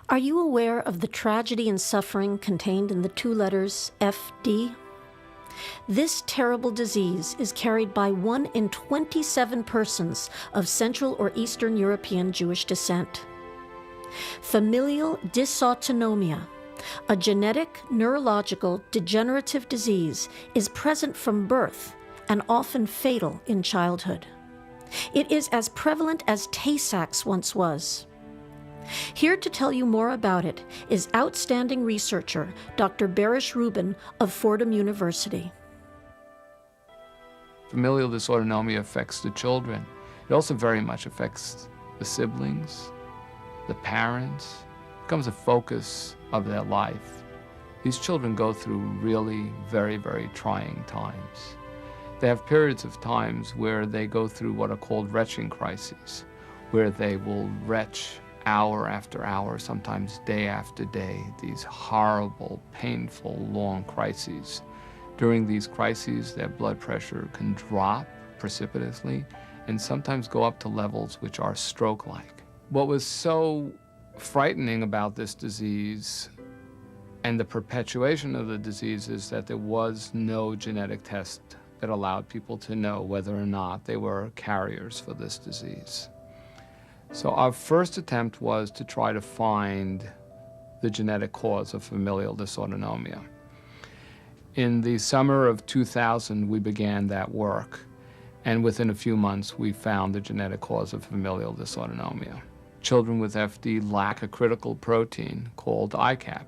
Are you aware of the tragedy and suffering contained in the two letters FD? This terrible disease is carried by 1 in 27 persons of Central or Eastern European Jewish descent. Familial dysautonomia, a genetic, neurological, degenerative disease, is present from birth and often fatal in childhood. It is as prevalent as Tay-Sachs once was. Here to tell you more about it is outstanding researcher Dr. Barish Rubin of Fordham University. Familial dysautonomia affects the children. It also very much affects the siblings, the parents. It becomes a focus of their life. These children go through really very, very trying times. They have periods of times where they go through what are called retching crises, where they will retch hour after hour, sometimes day after day, these horrible, painful, long crises. During these crises, their blood pressure can drop precipitously and sometimes go up to levels which are stroke-like. What was so frightening about this disease and the perpetuation of the disease is that there was no genetic test that allowed people to know whether or not they were carriers for this disease. So our first attempt was to try to find the genetic cause of familial dysautonomia. In the summer of 2000, we began that work, and within a few months, we found the genetic cause of familial dysautonomia. Children with FD lack a critical protein called ICAP.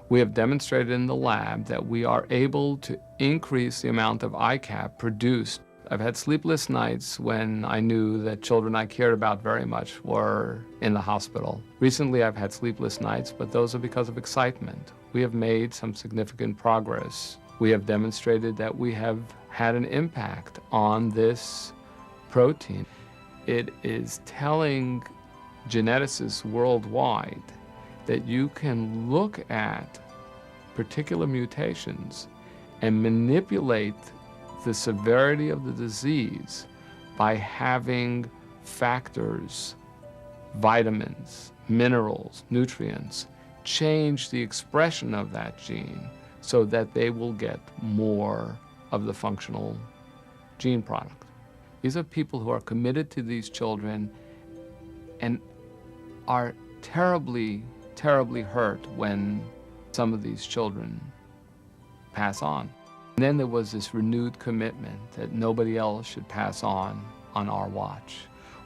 We have demonstrated in the lab that we are able to increase the amount of ICAP produced. I've had sleepless nights when I knew that children I cared about very much were in the hospital. Recently, I've had sleepless nights, but those are because of excitement. We have made some significant progress. We have demonstrated that we have had an impact on this protein. It is telling geneticists worldwide that you can look at particular mutations and manipulate the severity of the disease by having factors, vitamins, minerals, nutrients, change the expression of that gene so that they will get more of the functional gene product. These are people who are committed to these children and are terribly, terribly hurt when some of these children pass on. And then there was this renewed commitment that nobody else should pass on our watch.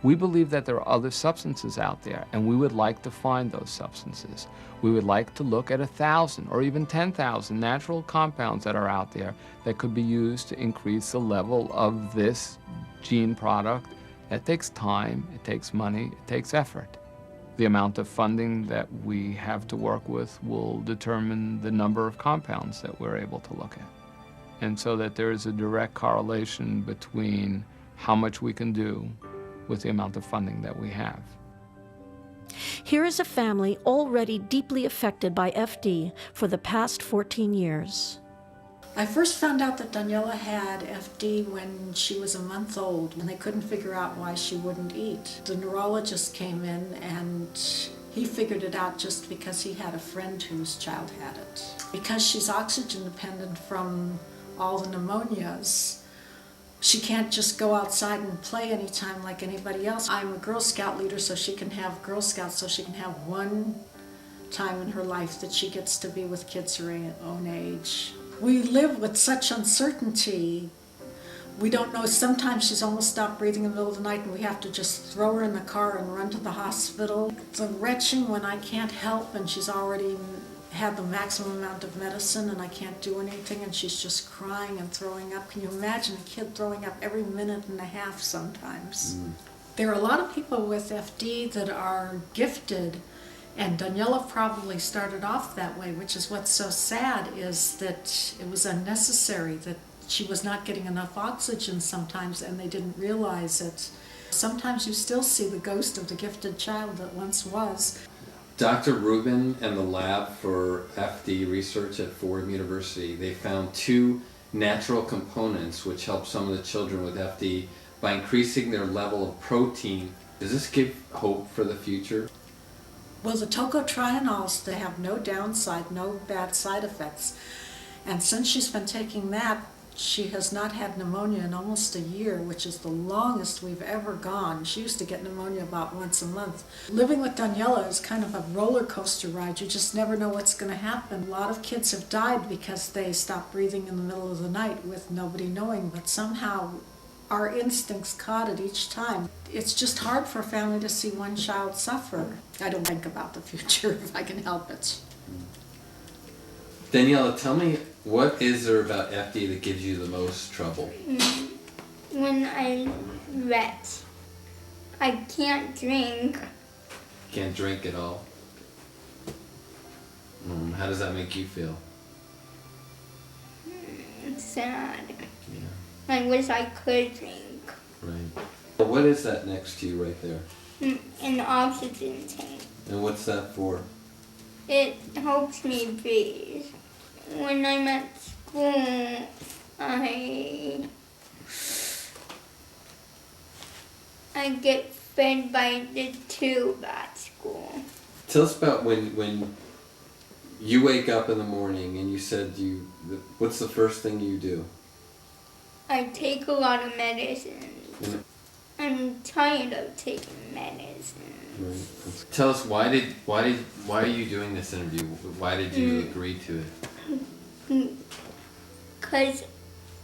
We believe that there are other substances out there, and we would like to find those substances. We would like to look at 1,000 or even 10,000 natural compounds that are out there that could be used to increase the level of this gene product. That takes time, it takes money, it takes effort. The amount of funding that we have to work with will determine the number of compounds that we're able to look at. And so that there is a direct correlation between how much we can do with the amount of funding that we have. Here is a family already deeply affected by FD for the past 14 years. I first found out that Daniela had FD when she was a month old, and they couldn't figure out why she wouldn't eat. The neurologist came in and he figured it out just because he had a friend whose child had it. Because she's oxygen dependent from all the pneumonias, she can't just go outside and play anytime like anybody else. I'm a Girl Scout leader, so she can have Girl Scouts, so she can have one time in her life that she gets to be with kids her own age. We live with such uncertainty. We don't know. Sometimes she's almost stopped breathing in the middle of the night and we have to just throw her in the car and run to the hospital. The retching when I can't help and she's already had the maximum amount of medicine and I can't do anything and she's just crying and throwing up. Can you imagine a kid throwing up every minute and a half sometimes? There are a lot of people with FD that are gifted, and Daniela probably started off that way, which is what's so sad, is that it was unnecessary, that she was not getting enough oxygen sometimes and they didn't realize it. Sometimes you still see the ghost of the gifted child that once was. Dr. Rubin and the lab for FD research at Fordham University, they found 2 natural components which help some of the children with FD by increasing their level of protein. Does this give hope for the future? Well, the tocotrienols, they have no downside, no bad side effects. And since she's been taking that, she has not had pneumonia in almost a year, which is the longest we've ever gone. She used to get pneumonia about once a month. Living with Daniela is kind of a roller coaster ride. You just never know what's going to happen. A lot of kids have died because they stopped breathing in the middle of the night with nobody knowing, but somehow our instincts caught it each time. It's just hard for a family to see one child suffer. I don't think about the future if I can help it. Daniela, tell me, what is there about FD that gives you the most trouble? When I wet, I can't drink. Can't drink at all? How does that make you feel? It's sad. Yeah. I wish I could drink. Right. Well, what is that next to you right there? An oxygen tank. And what's that for? It helps me breathe. When I'm at school, I get fed by the tube at school. Tell us about when you wake up in the morning and you said what's the first thing you do? I take a lot of medicine. I'm tired of taking medicine. Right. Tell us why are you doing this interview? Why did you agree to it? Because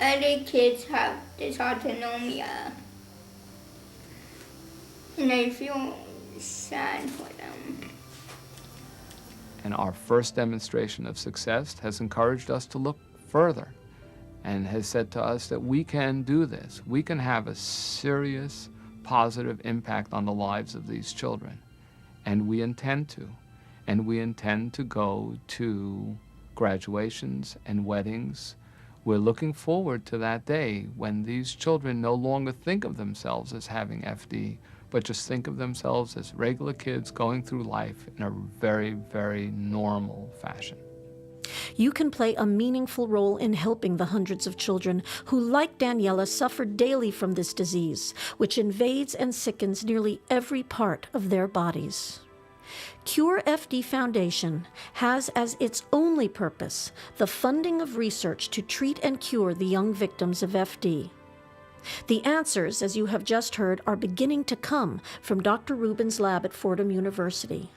other kids have dysautonomia, and I feel sad for them. And our first demonstration of success has encouraged us to look further and has said to us that we can do this. We can have a serious positive impact on the lives of these children. And we intend to. And we intend to go to graduations and weddings. We're looking forward to that day when these children no longer think of themselves as having FD, but just think of themselves as regular kids going through life in a very, very normal fashion. You can play a meaningful role in helping the hundreds of children who, like Daniela, suffer daily from this disease, which invades and sickens nearly every part of their bodies. Cure FD Foundation has as its only purpose the funding of research to treat and cure the young victims of FD. The answers, as you have just heard, are beginning to come from Dr. Rubin's lab at Fordham University.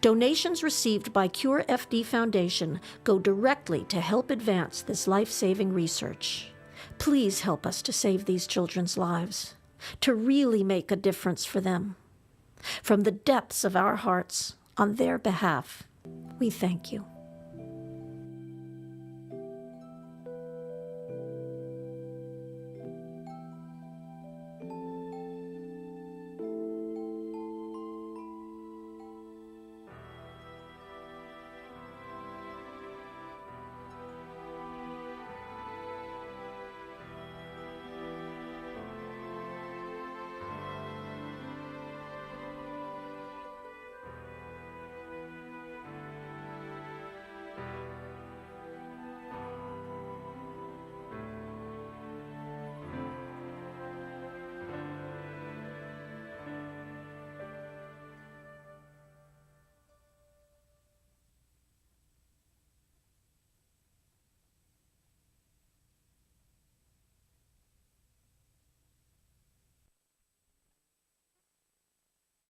Donations received by Cure FD Foundation go directly to help advance this life-saving research. Please help us to save these children's lives, to really make a difference for them. From the depths of our hearts, on their behalf, we thank you.